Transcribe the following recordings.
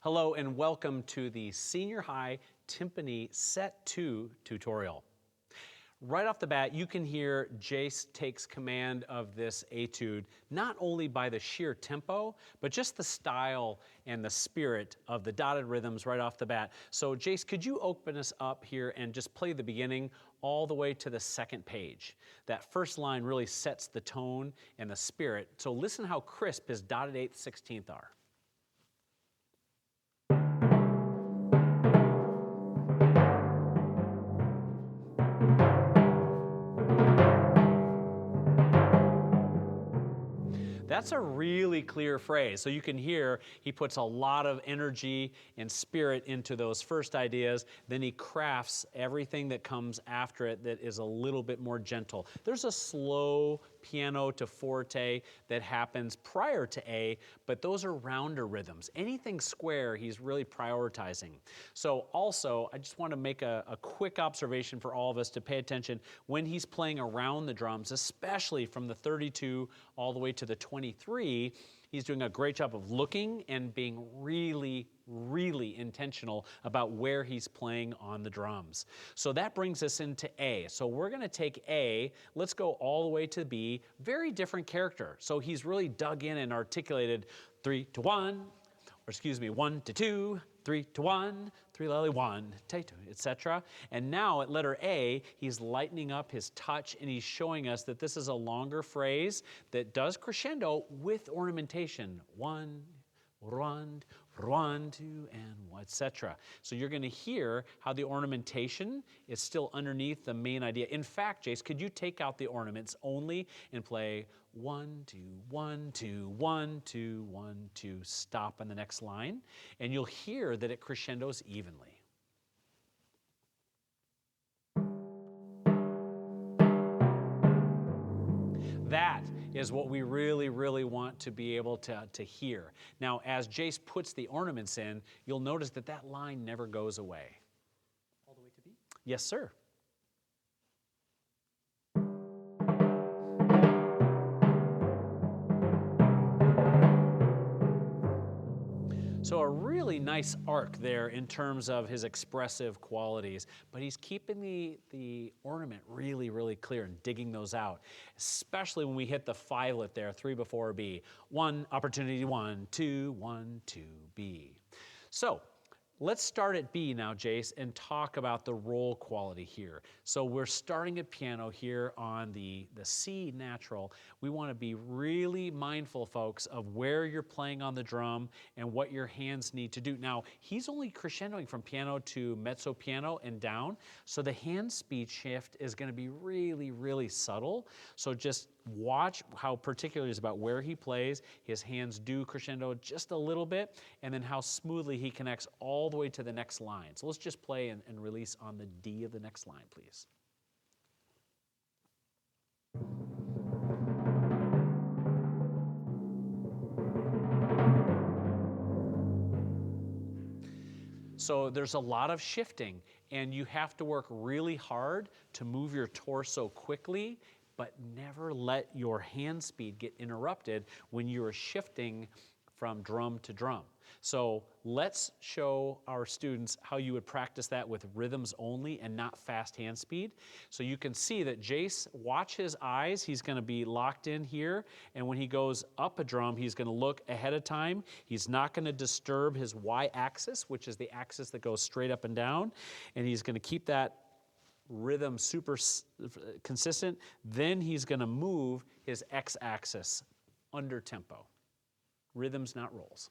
Hello and welcome to the Senior High Timpani Set 2 tutorial. Right off the bat, you can hear Jace takes command of this etude, not only by the sheer tempo, but just the style and the spirit of the dotted rhythms right off the bat. So Jace, could you open us up here and just play the beginning all the way to the second page? That first line really sets the tone and the spirit. So listen how crisp his dotted 8th, 16th are. That's a really clear phrase. So you can hear he puts a lot of energy and spirit into those first ideas. Then he crafts everything that comes after it that is a little bit more gentle. There's a slow piano to forte that happens prior to A, but those are rounder rhythms. Anything square, he's really prioritizing. So also, I just want to make a quick observation for all of us to pay attention when he's playing around the drums, especially from the 32 all the way to the 23, he's doing a great job of looking and being really, really intentional about where he's playing on the drums. So that brings us into A. So we're going to take A, let's go all the way to B, very different character. So he's really dug in and articulated 3 to 1, or excuse me, 1 to 2, 3 to 1, 3 lily 1, 2, etc. And now at letter A, he's lightening up his touch and he's showing us that this is a longer phrase that does crescendo with ornamentation. 1, 1, 1, 2, and 1, etc. So you're going to hear how the ornamentation is still underneath the main idea. In fact, Jace, could you take out the ornaments only and play 1, 2, 1, 2, 1, 2, 1, 2, stop on the next line, and you'll hear that it crescendos evenly. That is what we really, really want to be able to hear. Now, as Jace puts the ornaments in, you'll notice that that line never goes away. All the way to B? Yes, sir. So a really nice arc there in terms of his expressive qualities, but he's keeping the ornament really, really clear and digging those out, especially when we hit the 5-let there, 3 before B. 1, opportunity 1, 2, 1, 2, B. So let's start at B now, Jace, and talk about the roll quality here. So we're starting at piano here on the C natural. We want to be really mindful, folks, of where you're playing on the drum and what your hands need to do. Now, he's only crescendoing from piano to mezzo piano and down, so the hand speed shift is going to be really, really subtle. So just watch how particular he is about where he plays. His hands do crescendo just a little bit, and then how smoothly he connects all the way to the next line. So let's just play and release on the D of the next line, please. So there's a lot of shifting, and you have to work really hard to move your torso quickly, but never let your hand speed get interrupted when you are shifting from drum to drum. So let's show our students how you would practice that with rhythms only and not fast hand speed. So you can see that Jace, watch his eyes. He's going to be locked in here. And when he goes up a drum, he's going to look ahead of time. He's not going to disturb his Y-axis, which is the axis that goes straight up and down. And he's going to keep that rhythm super consistent. Then he's going to move his X-axis under tempo. Rhythms, not rolls.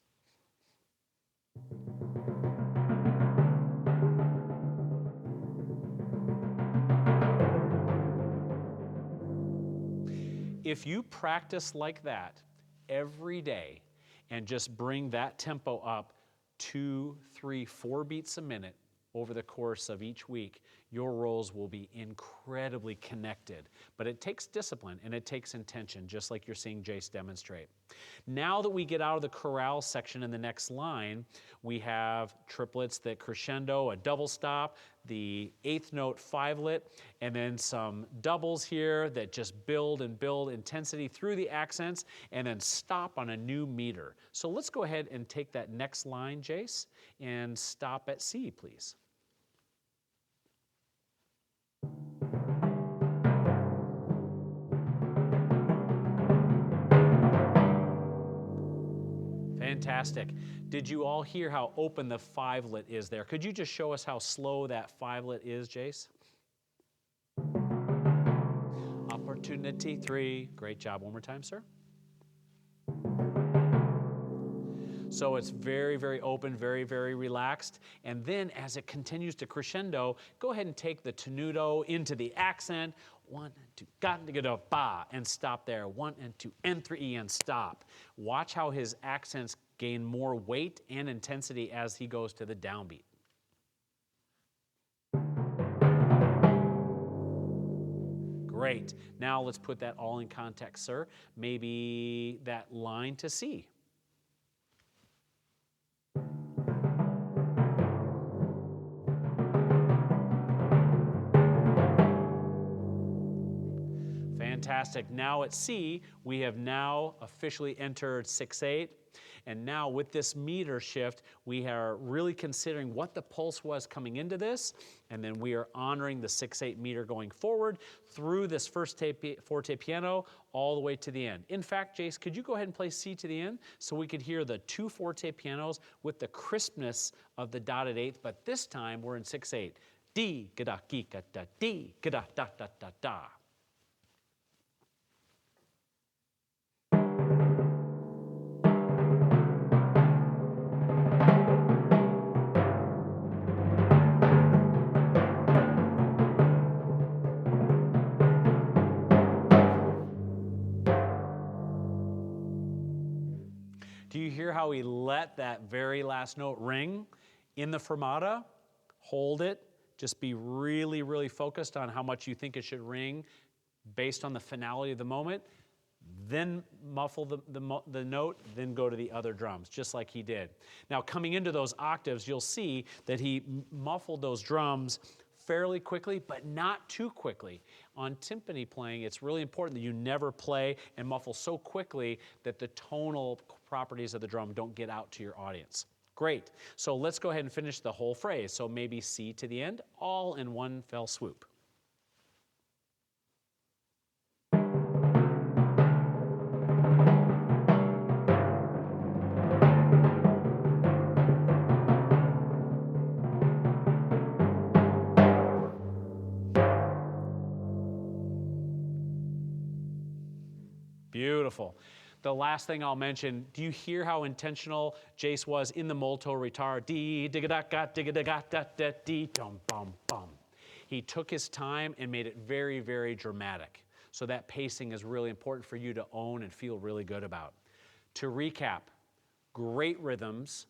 If you practice like that every day and just bring that tempo up 2, 3, 4 beats a minute over the course of each week, your rolls will be incredibly connected. But it takes discipline and it takes intention, just like you're seeing Jace demonstrate. Now that we get out of the chorale section in the next line, we have triplets that crescendo, a double stop, the eighth note fivelet, and then some doubles here that just build and build intensity through the accents, and then stop on a new meter. So let's go ahead and take that next line, Jace, and stop at C, please. Fantastic. Did you all hear how open the fivelet is there? Could you just show us how slow that fivelet is, Jace? Opportunity 3. Great job. One more time, sir. So it's very, very open, very, very relaxed. And then as it continues to crescendo, go ahead and take the tenuto into the accent. 1 and 2, got to get a ba, and stop there. 1 and 2 and 3 and stop. Watch how his accents gain more weight and intensity as he goes to the downbeat. Great. Now let's put that all in context, sir. Maybe that line to C. Fantastic. Now at C, we have now officially entered 6/8. And now with this meter shift, we are really considering what the pulse was coming into this, and then we are honoring the 6/8 meter going forward through this first forte piano all the way to the end. In fact, Jace, could you go ahead and play C to the end so we could hear the 2 forte pianos with the crispness of the dotted eighth, but this time we're in 6/8. D, ga-da, gi, ga-da, D, ga-da, da, da, da, da. Do you hear how he let that very last note ring in the fermata? Hold it. Just be really, really focused on how much you think it should ring based on the finality of the moment. Then muffle the note, then go to the other drums, just like he did. Now, coming into those octaves, you'll see that he muffled those drums fairly quickly, but not too quickly. On timpani playing, it's really important that you never play and muffle so quickly that the tonal properties of the drum don't get out to your audience. Great. So let's go ahead and finish the whole phrase. So maybe C to the end, all in one fell swoop. Beautiful. The last thing I'll mention, do you hear how intentional Jace was in the molto retard? Dee, digga da ga, digga da ga, da da dee, dum bum bum. He took his time and made it very, very dramatic. So that pacing is really important for you to own and feel really good about. To recap, great rhythms,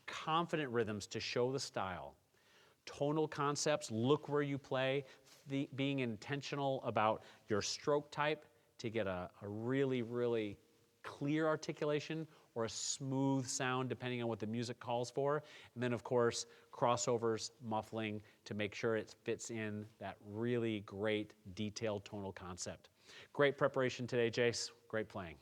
confident rhythms to show the style. Tonal concepts, look where you play, being intentional about your stroke type to get a really, really clear articulation or a smooth sound depending on what the music calls for. And then of course, crossovers, muffling to make sure it fits in that really great detailed tonal concept. Great preparation today, Jace. Great playing.